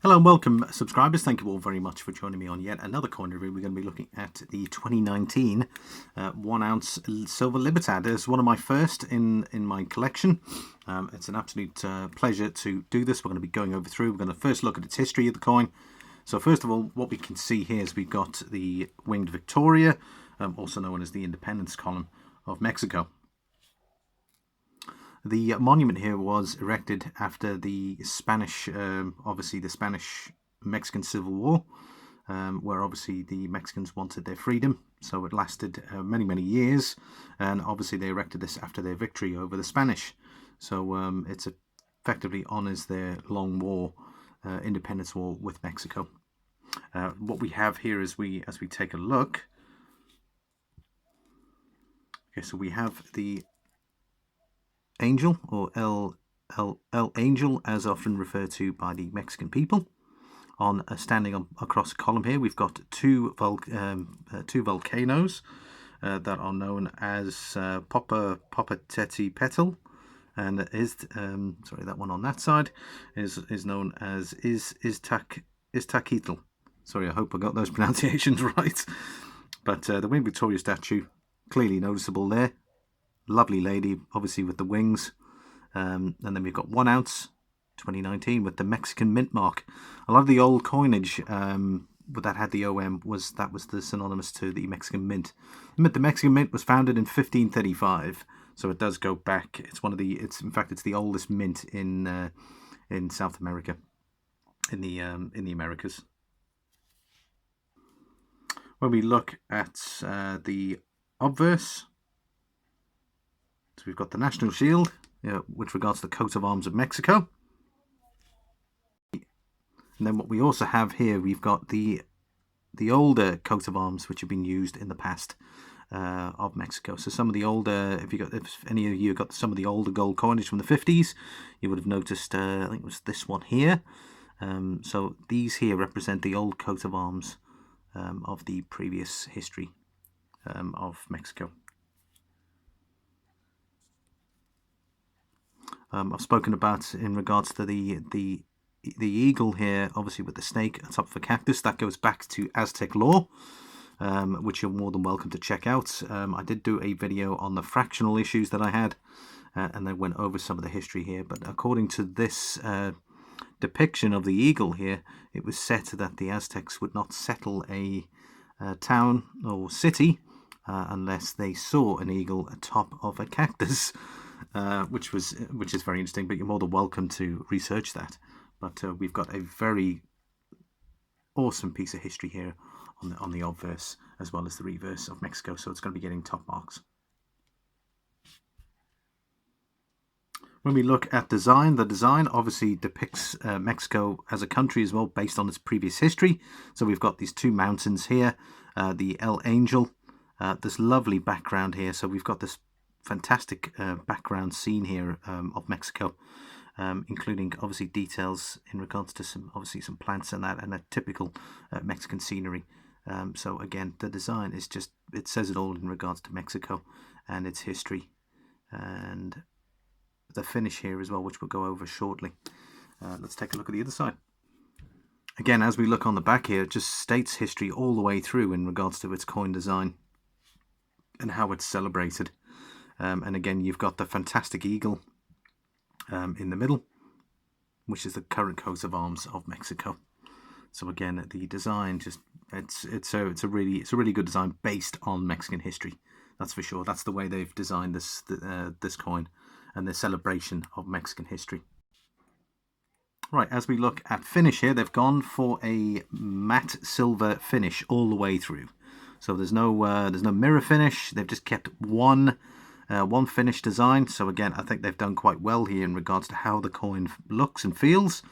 Hello and welcome, subscribers. Thank you all very much for joining me on yet another coin review. We're going to be looking at the 2019 1 ounce silver Libertad. It's one of my first in my collection. It's an absolute pleasure to do this. We're going to be going over through. We're going to first look at its history of the coin. So first of all, what we can see here is we've got the Winged Victoria, also known as the Independence Column of Mexico. The monument here was erected after the Spanish, obviously the Spanish-Mexican Civil War, where obviously the Mexicans wanted their freedom. So it lasted many, many years, and obviously they erected this after their victory over the Spanish. So it's effectively honours their long war, independence war with Mexico. What we have here is as we take a look. Okay, so we have the Angel, or El Angel, as often referred to by the Mexican people. Standing across a column here, we've got two volcanoes that are known as Popocatépetl, and that one on that side is known as Iztaccíhuatl. Sorry, I hope I got those pronunciations right. But the Winged Victoria statue, clearly noticeable there. Lovely lady, obviously with the wings. And then we've got 1 ounce 2019 with the Mexican mint mark. A lot of the old coinage that had the OM was the synonymous to the Mexican mint. The Mexican mint was founded in 1535, so it does go back. In fact it's the oldest mint in South America, in the Americas. When we look at the obverse, so we've got the national shield, which regards the coat of arms of Mexico. And then what we also have here, we've got the older coat of arms which have been used in the past of Mexico. So some of the older, if any of you got some of the older gold coinage from the 50s, you would have noticed, I think it was this one here. So these here represent the old coat of arms of the previous history of Mexico. I've spoken about in regards to the eagle here, obviously with the snake atop the cactus. That goes back to Aztec law, which you're more than welcome to check out. I did do a video on the fractional issues that I had, and I went over some of the history here. But according to this depiction of the eagle here, it was said that the Aztecs would not settle a town or city unless they saw an eagle atop of a cactus. Which is very interesting, but you're more than welcome to research that. But we've got a very awesome piece of history here on the obverse as well as the reverse of Mexico, so it's going to be getting top marks. When we look at design, the design obviously depicts Mexico as a country as well, based on its previous history. So we've got these two mountains here, the El Angel, this lovely background here. So we've got this fantastic background scene here of Mexico, including obviously details in regards to some plants and a typical Mexican scenery. So again, the design is it says it all in regards to Mexico and its history, and the finish here as well, which we'll go over shortly. Let's take a look at the other side. Again, as we look on the back here, it just states history all the way through in regards to its coin design and how it's celebrated. And again, you've got the fantastic eagle in the middle, which is the current coat of arms of Mexico. So again, the design it's a really good design based on Mexican history. That's for sure. That's the way they've designed this coin and the celebration of Mexican history. Right, as we look at finish here, they've gone for a matte silver finish all the way through. So there's no mirror finish. They've just kept one finish design. So again, I think they've done quite well here in regards to how the coin looks and feels.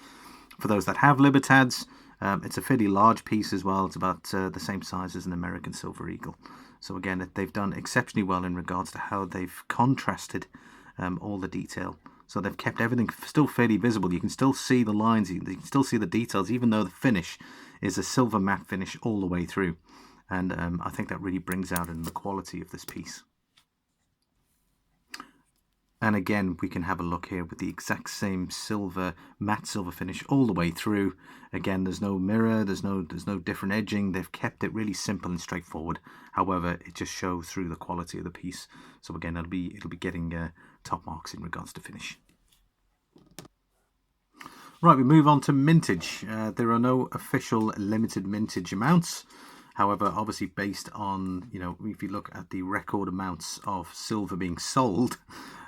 For those that have Libertads, it's a fairly large piece as well. It's about the same size as an American Silver Eagle. So again, they've done exceptionally well in regards to how they've contrasted all the detail. So they've kept everything still fairly visible. You can still see the lines, you can still see the details, even though the finish is a silver matte finish all the way through. And I think that really brings out in the quality of this piece. And again, we can have a look here with the exact same silver, matte silver finish all the way through. Again, there's no mirror, there's no different edging. They've kept it really simple and straightforward. However, it just shows through the quality of the piece. So again, it'll be getting top marks in regards to finish. Right, we move on to mintage. There are no official limited mintage amounts. However, obviously based on, if you look at the record amounts of silver being sold,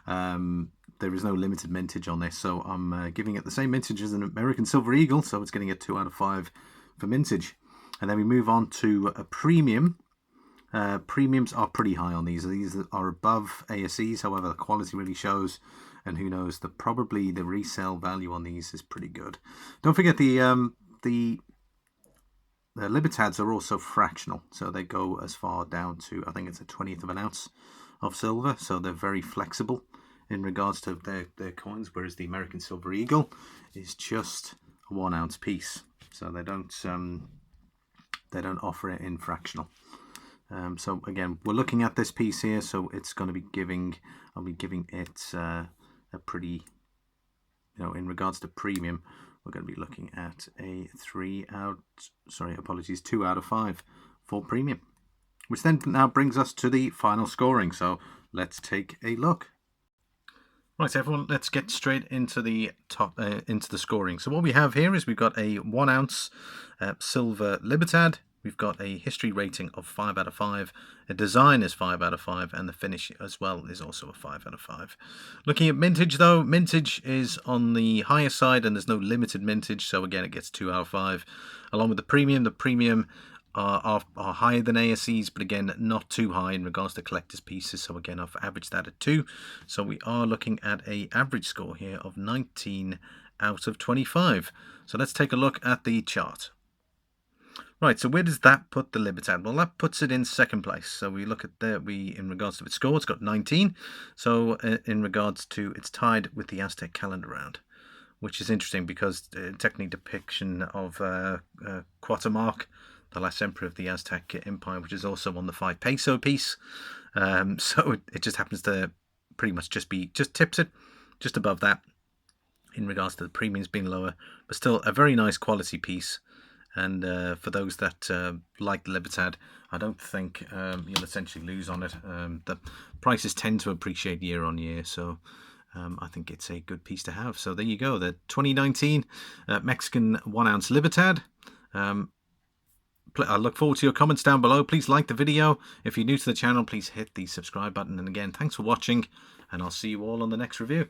there is no limited mintage on this. So I'm giving it the same mintage as an American Silver Eagle, so it's getting a 2 out of 5 for mintage. And then we move on to a premium. Premiums are pretty high on these. These are above ASEs, however, the quality really shows. And who knows, probably the resale value on these is pretty good. Don't forget the Libertads are also fractional, so they go as far down to, I think it's a 20th of an ounce of silver, so they're very flexible in regards to their coins, whereas the American Silver Eagle is just a 1 ounce piece, so they don't offer it in fractional. So again, we're looking at this piece here, so it's going to be I'll be giving it a pretty, in regards to premium, we're going to be looking at a 2 out of 5 for premium, which then now brings us to the final scoring. So let's take a look. Right, everyone, let's get straight into the into the scoring. So what we have here is we've got a 1 ounce silver Libertad. We've got a history rating of 5 out of 5. A design is 5 out of 5, and the finish as well is also a 5 out of 5. Looking at mintage, though, mintage is on the higher side, and there's no limited mintage, so again, it gets 2 out of 5. Along with the premium are higher than ASEs, but again, not too high in regards to collector's pieces. So again, I've averaged that at 2. So we are looking at a average score here of 19 out of 25. So let's take a look at the chart. Right, so where does that put the Libertad? Well, that puts it in second place. So we look at in regards to its score, it's got 19. So in regards to, it's tied with the Aztec calendar round, which is interesting because technically depiction of Cuauhtémoc, the last emperor of the Aztec Empire, which is also on the 5 peso piece. So it just happens to pretty much just tips it just above that in regards to the premiums being lower, but still a very nice quality piece. And for those that like the Libertad, I don't think you'll essentially lose on it. The prices tend to appreciate year on year, so I think it's a good piece to have. So there you go, the 2019 Mexican 1 ounce Libertad. I look forward to your comments down below. Please like the video. If you're new to the channel, please hit the subscribe button. And again, thanks for watching, and I'll see you all on the next review.